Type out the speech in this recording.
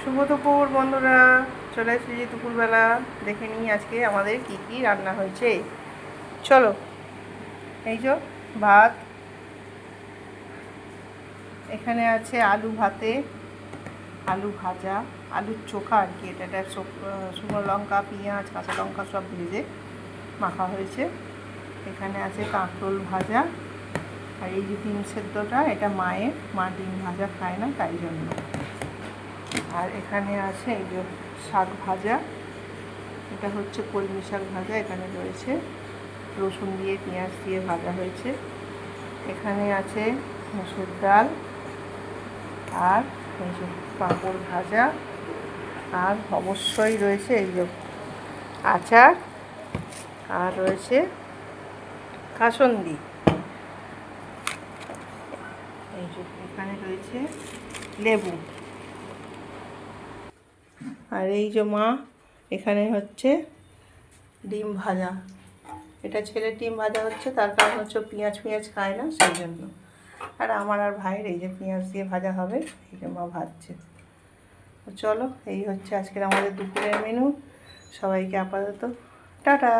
শুভ দুপুর বন্ধুরা, চলে এসেছি দুপুরবেলা। দেখে নিই আজকে আমাদের কি কি রান্না হয়েছে। চলো, এই যে ভাত, এখানে আছে আলু ভাতে, আলু ভাজা, আলুর চোখা আর কি। এটা শুকনো লঙ্কা, পেঁয়াজ, কাঁচা লঙ্কা সব ভেজে মাখা হয়েছে। এখানে আছে কাঁকরোল ভাজা, আর এই যে ডিম সেদ্ধটা, এটা মায়ের, মা ডিম ভাজা খায় না তাই জন্য। আর এখানে আছে এই যে শাক ভাজা, এটা হচ্ছে কলমি শাক ভাজা। এখানে রয়েছে রসুন দিয়ে, পেঁয়াজ দিয়ে ভাজা হয়েছে। এখানে আছে মুসুর ডাল, আর এই যে পাঁপড় ভাজা, আর অবশ্যই রয়েছে এই যে আচার, আর রয়েছে কাসুন্দি। এই যে এখানে রয়েছে লেবু। আর এই যে মা, এখানে হচ্ছে ডিম ভাজা। এটা ছেলের ডিম ভাজা হচ্ছে, তার কারণ হচ্ছে পেঁয়াজ খায় না সেই জন্য। আর আমার আর ভাইয়ের এই যে পেঁয়াজ দিয়ে ভাজা হবে, এই যে মা ভাজছে। চলো, এই হচ্ছে আজকের আমাদের দুপুরের মেনু। সবাইকে আপাতত টাটা।